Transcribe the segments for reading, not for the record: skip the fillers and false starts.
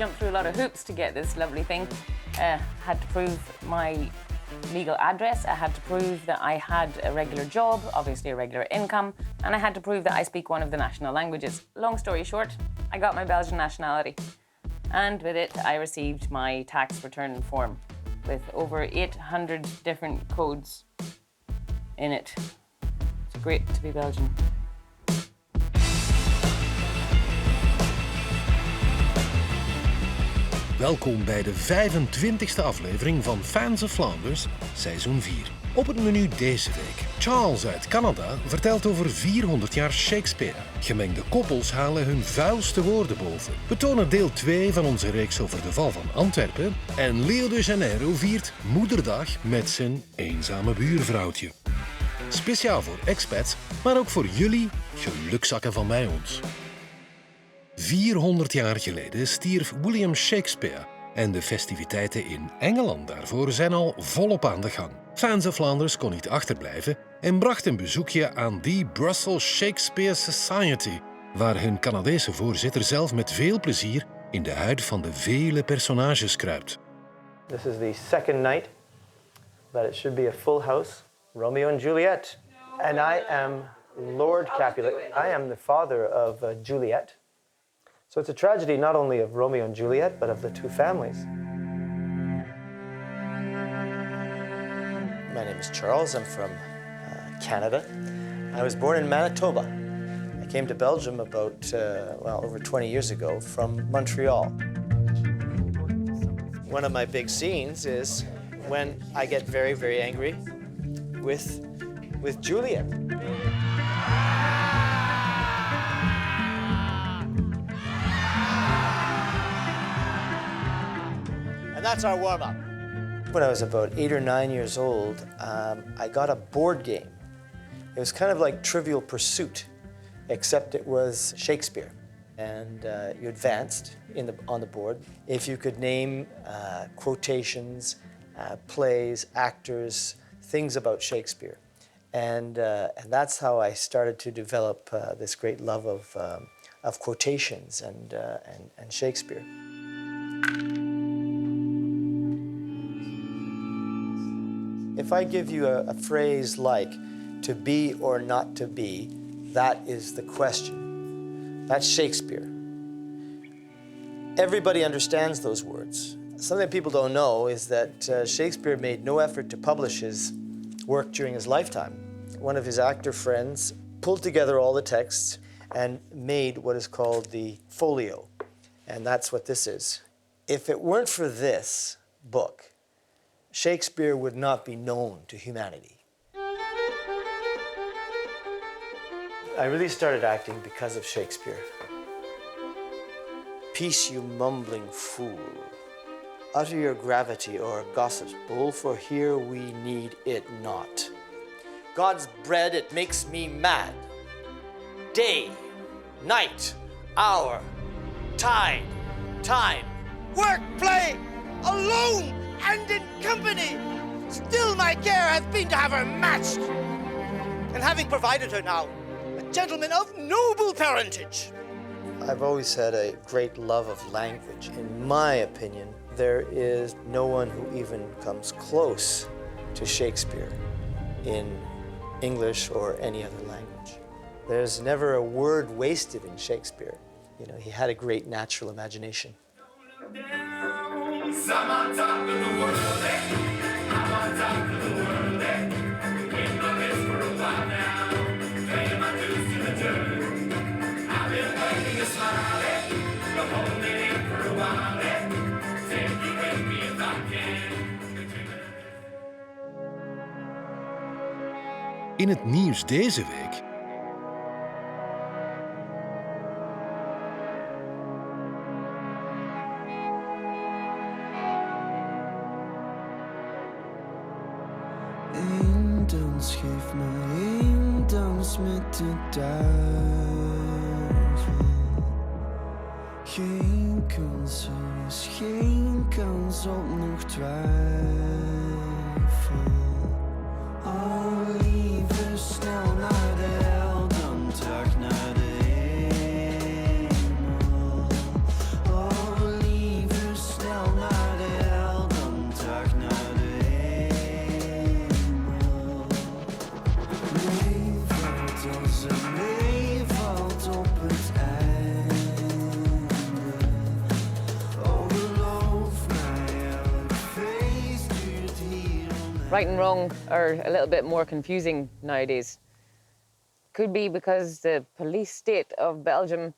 jump through a lot of hoops to get this lovely thing. Had to prove my legal address, I had to prove that I had a regular job, obviously a regular income, and I had to prove that I speak one of the national languages. Long story short, I got my Belgian nationality. And with it, I received my tax return form with over 800 different codes in it. It's great to be Belgian. Welkom bij de 25e aflevering van Fans of Flanders, seizoen 4. Op het menu deze week. Charles uit Canada vertelt over 400 jaar Shakespeare. Gemengde koppels halen hun vuilste woorden boven. We tonen deel 2 van onze reeks over de val van Antwerpen. En Rio de Janeiro viert Moederdag met zijn eenzame buurvrouwtje. Speciaal voor expats, maar ook voor jullie, gelukzakken van bij ons. 400 jaar geleden stierf William Shakespeare en de festiviteiten in Engeland daarvoor zijn al volop aan de gang. Fans of Flanders kon niet achterblijven en bracht een bezoekje aan die Brussels Shakespeare Society, waar hun Canadese voorzitter zelf met veel plezier in de huid van de vele personages kruipt. This is the second night, but it should be a full house. Romeo and Juliet. And I am Lord Capulet. I am the father of Juliet. So it's a tragedy not only of Romeo and Juliet, but of the two families. My name is Charles. I'm from Canada. I was born in Manitoba. I came to Belgium about, over 20 years ago from Montreal. One of my big scenes is when I get very, very angry with Juliet. And that's our warm-up. When I was about 8 or 9 years old, I got a board game. It was kind of like Trivial Pursuit, except it was Shakespeare. And you advanced on the board. If you could name quotations, plays, actors, things about Shakespeare. And that's how I started to develop this great love of quotations and Shakespeare. If I give you a phrase like, to be or not to be, that is the question. That's Shakespeare. Everybody understands those words. Something people don't know is that Shakespeare made no effort to publish his work during his lifetime. One of his actor friends pulled together all the texts and made what is called the folio. And that's what this is. If it weren't for this book, Shakespeare would not be known to humanity. I really started acting because of Shakespeare. Peace, you mumbling fool. Utter your gravity or gossip's bull, for here we need it not. God's bread, it makes me mad. Day, night, hour, tide, time, work, play, alone and in company. Still my care hath been to have her matched. And having provided her now, a gentleman of noble parentage. I've always had a great love of language. In my opinion, there is no one who even comes close to Shakespeare in English or any other language. There's never a word wasted in Shakespeare. You know, he had a great natural imagination. I'm on top of the world, I'm on top of the world, in my best for a while now, paying my dues to the dirt. I've been waiting to smile, but holding in for a while, take you with me if I can. In het nieuws deze week. Eén dans, geef me één dans met de duivel. Geen kans, er is geen kans op nog twijfel. Oh, liever snel naar de hel dan terug naar de hemel. Oh, right and wrong are a little bit more confusing nowadays. Could be because the police state of Belgium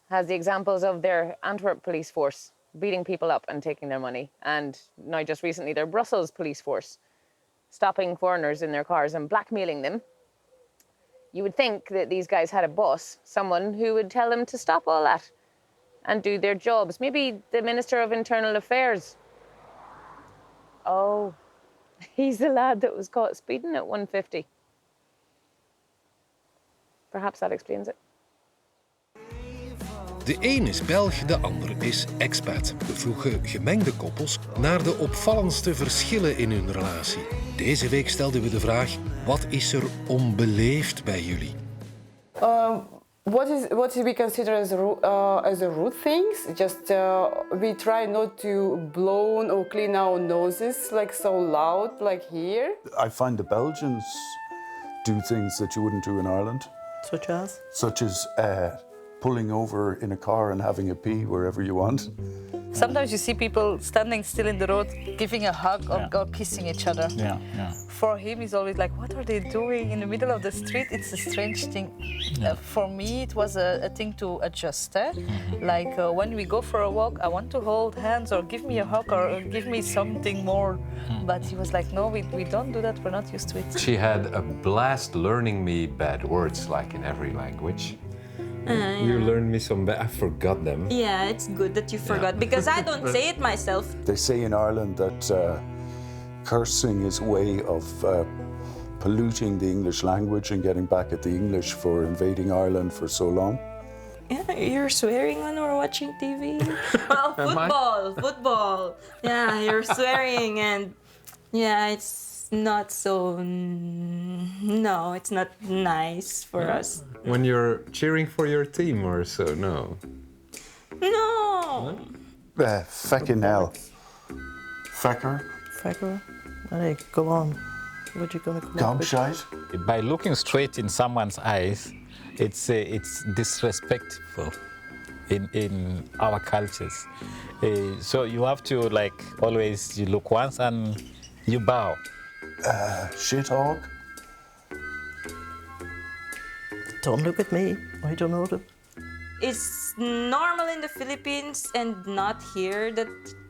has the examples of their Antwerp police force beating people up and taking their money, and now just recently their Brussels police force stopping foreigners in their cars and blackmailing them. You would think that these guys had a boss, someone who would tell them to stop all that and do their jobs. Maybe the Minister of Internal Affairs. Oh, he's the lad that was caught speeding at 150. Perhaps that explains it. De een is Belg, de ander is expat. We vroegen gemengde koppels naar de opvallendste verschillen in hun relatie. Deze week stelden we de vraag: wat is er onbeleefd bij jullie? What we consider as a rude things? Just we try not to blow or clean our noses like so loud, like here. I find the Belgians do things that you wouldn't do in Ireland. Such as? Such as pulling over in a car and having a pee wherever you want. Sometimes you see people standing still in the road, giving a hug or kissing each other. Yeah. For him, he's always like, what are they doing in the middle of the street? It's a strange thing. For me, it was a thing to adjust. Like when we go for a walk, I want to hold hands or give me a hug or give me something more. But he was like, no, we don't do that. We're not used to it. She had a blast learning me bad words, like in every language. You learned me some bad, I forgot them. Yeah, it's good that you forgot, because I don't say it myself. They say in Ireland that cursing is a way of polluting the English language and getting back at the English for invading Ireland for so long. Yeah, you're swearing when we're watching TV. Well, football. Yeah, you're swearing, and yeah, it's not so. No, it's not nice for us. When you're cheering for your team or so, no? No. Feckin' hell. Fecker. Fecker? Allee, go on. What you gonna come up with? Gobshite. By looking straight in someone's eyes, it's disrespectful in our cultures. So you have to always you look once and you bow. Shithog. Don't look at me. I don't know them. It's normal in the Philippines and not here that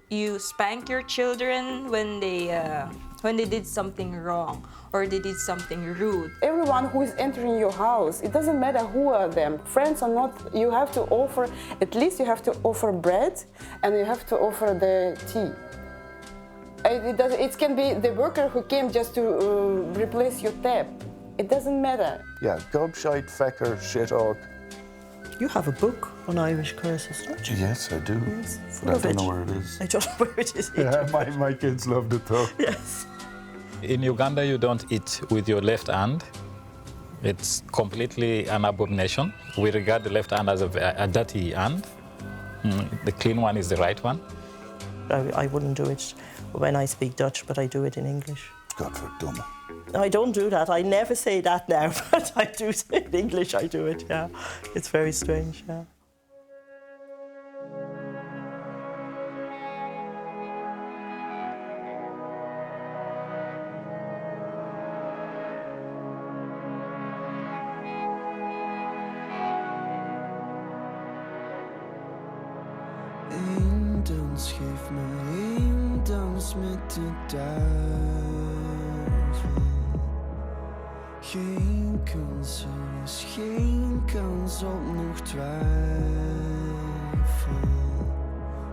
you spank your children when they did something wrong or they did something rude. Everyone who is entering your house, it doesn't matter who are them, friends or not, you have to offer, at least you have to offer bread and you have to offer the tea. It can be the worker who came just to replace your tap. It doesn't matter. Yeah, gobshite, fecker, shithog. You have a book on Irish curses, don't you? Yes, I do. Yes, But I don't know where it is. I don't know where it is. Yeah, my kids loved it though. Yes. In Uganda, you don't eat with your left hand. It's completely an abomination. We regard the left hand as a dirty hand. The clean one is the right one. I wouldn't do it when I speak Dutch, but I do it in English. Godverdomme. I don't do that. I never say that now, but I do say it in English. I do it, yeah. It's very strange, yeah. Eén dans, geef me één dans met de duivel. Geen kans, er is geen kans op nog twijfel.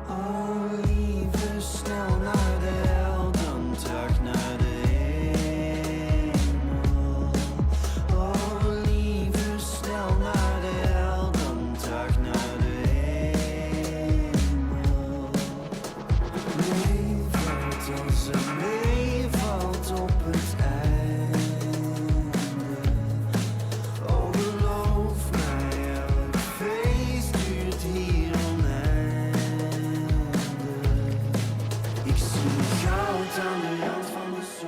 Oh, lieve, snel naar de hel, dan terug naar de hemel. Oh, lieve, snel naar de hel, dan terug naar de hemel. Meevalt als er meevalt op het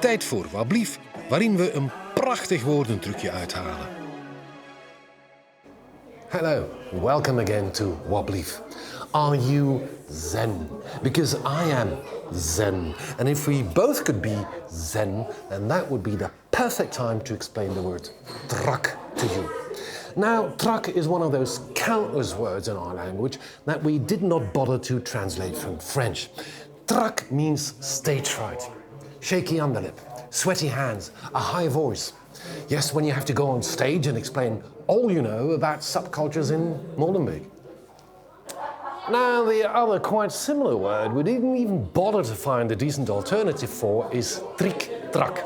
Tijd voor Wablief, waarin we een prachtig woordentrucje uithalen. Hello, welcome again to Wablief. Are you Zen? Because I am Zen. And if we both could be Zen, then that would be the perfect time to explain the word trak to you. Now, trak is one of those countless words in our language that we did not bother to translate from French. Trak means stage fright. Shaky underlip, sweaty hands, a high voice. Yes, when you have to go on stage and explain all you know about subcultures in Molenbeek. Now, the other quite similar word we didn't even bother to find a decent alternative for is trik-trak.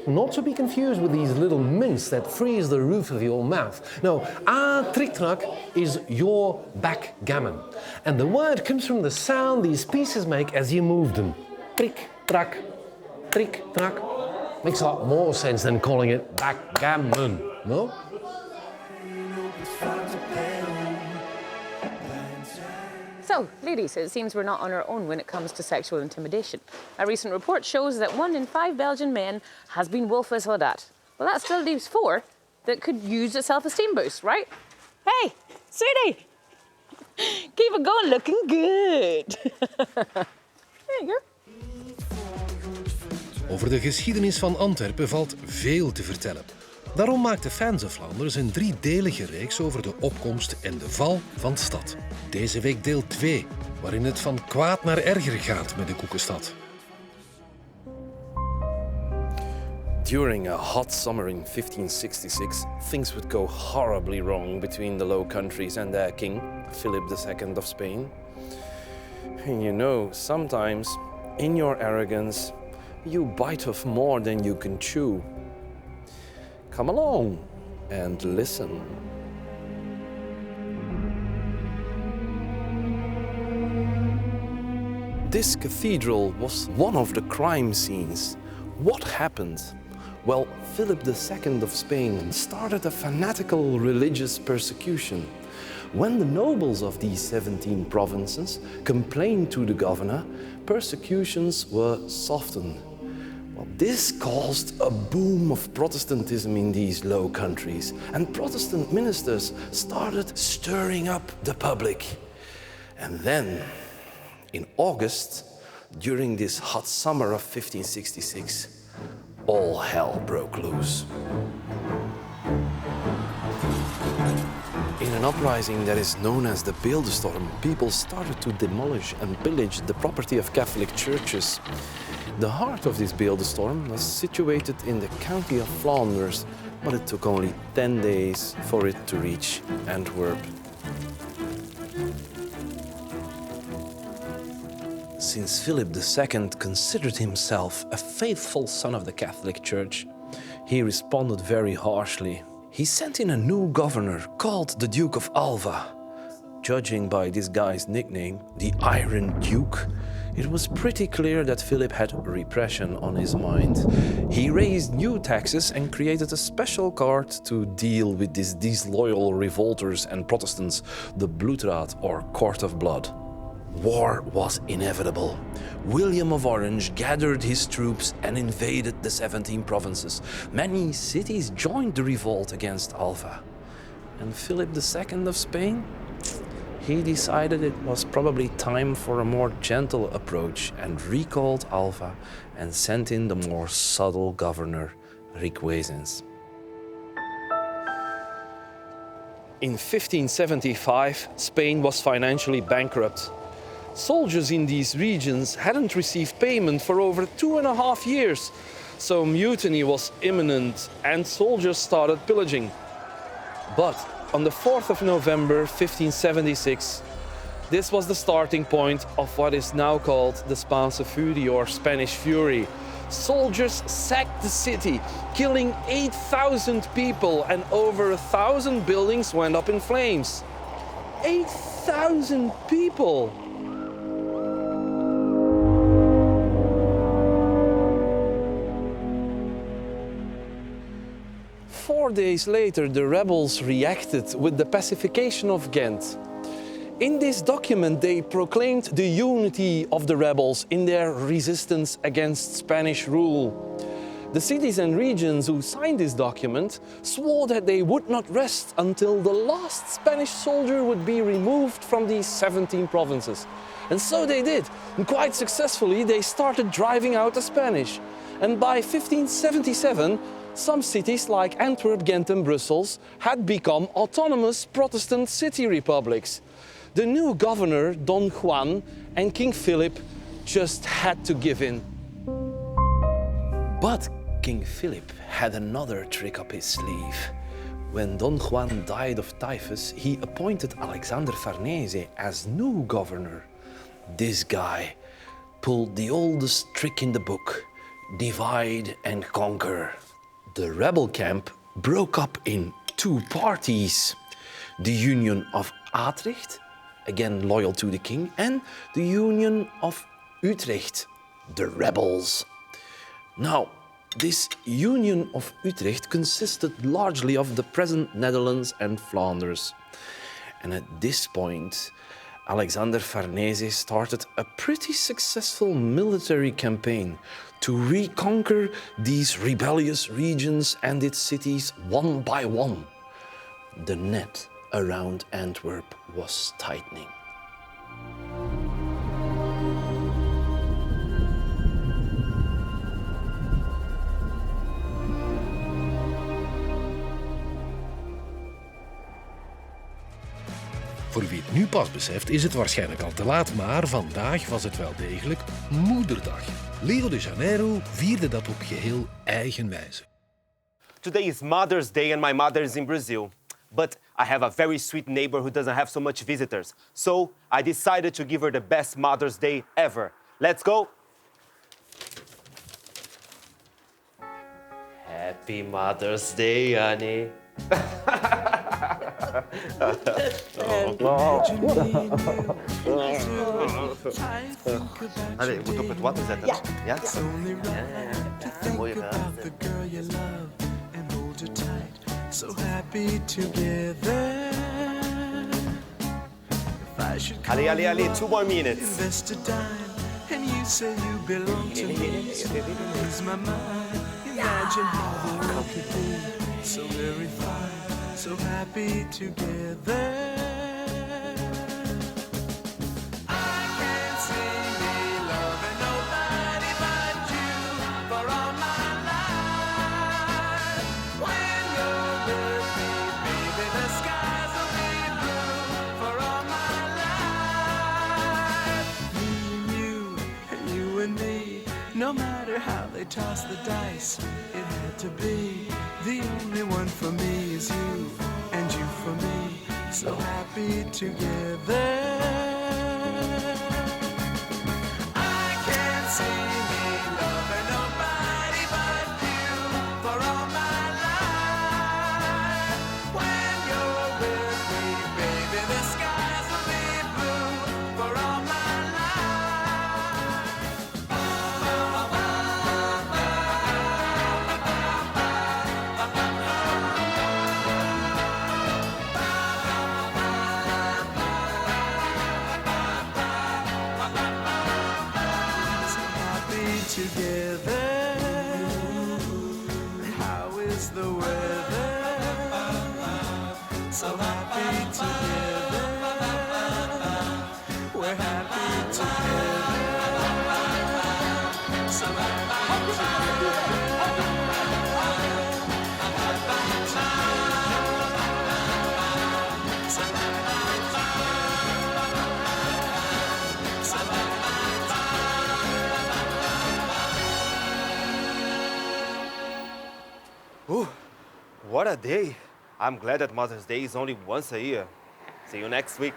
Not to be confused with these little mints that freeze the roof of your mouth. No, our trik-trak is your backgammon. And the word comes from the sound these pieces make as you move them. Trik-trak, trik-trak. Makes a lot more sense than calling it backgammon, no? So, ladies, it seems we're not on our own when it comes to sexual intimidation. A recent report shows that 1 in 5 Belgian men has been wolfishodat. Well, that still leaves 4 that could use a self-esteem boost, right? Hey, sweetie, keep it going, looking good. There you go. Over de geschiedenis van Antwerpen valt veel te vertellen. Daarom maakte Flanders Flanders een 3-delige reeks over de opkomst en de val van de stad. Deze week deel 2, waarin het van kwaad naar erger gaat met de koekenstad. During a hot summer in 1566, things would go horribly wrong between the Low Countries and their king, Philip II of Spain. And you know, sometimes, in your arrogance, you bite off more than you can chew. Come along and listen. This cathedral was one of the crime scenes. What happened? Well, Philip II of Spain started a fanatical religious persecution. When the nobles of these 17 provinces complained to the governor, persecutions were softened. Well, this caused a boom of Protestantism in these Low Countries, and Protestant ministers started stirring up the public. And then, in August, during this hot summer of 1566, all hell broke loose. In an uprising that is known as the Beeldenstorm, people started to demolish and pillage the property of Catholic churches. The heart of this Beeldenstorm was situated in the county of Flanders, but it took only 10 days for it to reach Antwerp. Since Philip II considered himself a faithful son of the Catholic Church, he responded very harshly. He sent in a new governor called the Duke of Alva. Judging by this guy's nickname, the Iron Duke, it was pretty clear that Philip had repression on his mind. He raised new taxes and created a special court to deal with these disloyal revolters and Protestants, the Bloedraad or Court of Blood. War was inevitable. William of Orange gathered his troops and invaded the 17 provinces. Many cities joined the revolt against Alva. And Philip II of Spain? He decided it was probably time for a more gentle approach and recalled Alva and sent in the more subtle governor, Requesens. In 1575, Spain was financially bankrupt. Soldiers in these regions hadn't received payment for over 2.5 years, so mutiny was imminent and soldiers started pillaging. But on the 4th of November 1576, this was the starting point of what is now called the Spaanse Fury or Spanish Fury. Soldiers sacked the city, killing 8,000 people, and over 1,000 buildings went up in flames. 8,000 people! Four days later, the rebels reacted with the pacification of Ghent. In this document, they proclaimed the unity of the rebels in their resistance against Spanish rule. The cities and regions who signed this document swore that they would not rest until the last Spanish soldier would be removed from these 17 provinces. And so they did, and quite successfully they started driving out the Spanish. And by 1577, some cities like Antwerp, Ghent and Brussels had become autonomous Protestant city republics. The new governor, Don Juan, and King Philip just had to give in. But King Philip had another trick up his sleeve. When Don Juan died of typhus, he appointed Alexander Farnese as new governor. This guy pulled the oldest trick in the book: divide and conquer. The rebel camp broke up in two parties: the Union of Utrecht, again loyal to the king, and the Union of Utrecht, the rebels. Now, this Union of Utrecht consisted largely of the present Netherlands and Flanders. And at this point, Alexander Farnese started a pretty successful military campaign to reconquer these rebellious regions and its cities one by one. The net around Antwerp was tightening. Voor wie het nu pas beseft, is het waarschijnlijk al te laat, maar vandaag was het wel degelijk Moederdag. Rio de Janeiro vierde dat op geheel eigen wijze. Today is Mother's Day and my mother is in Brazil. But I have a very sweet neighbor who doesn't have so much visitors. So I decided to give her the best Mother's Day ever. Let's go. Happy Mother's Day, honey. Allez, moet op het water zetten. Ja? Mooie So happy together. Allez, 2 more minutes. Invest a dime, and you say you belong to me. So ease my mind. Imagine how the world could be so very fine, so happy together. No matter how they toss the dice, it had to be. The only one for me is you, and you for me, so happy together. I can't see me loving nobody but you for all my life. When you're with me, baby, the skies will be blue for all my life. Together, how is the weather? So happy together, we're happy together. So happy together. Ooh, what a day. I'm glad that Mother's Day is only once a year. See you next week.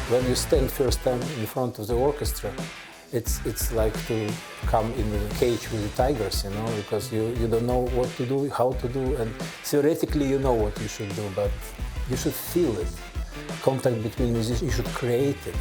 When you stand first time in front of the orchestra, it's like to come in a cage with the tigers, you know, because you don't know what to do, how to do, and theoretically you know what you should do, but you should feel it. Contact between musicians, you should create it.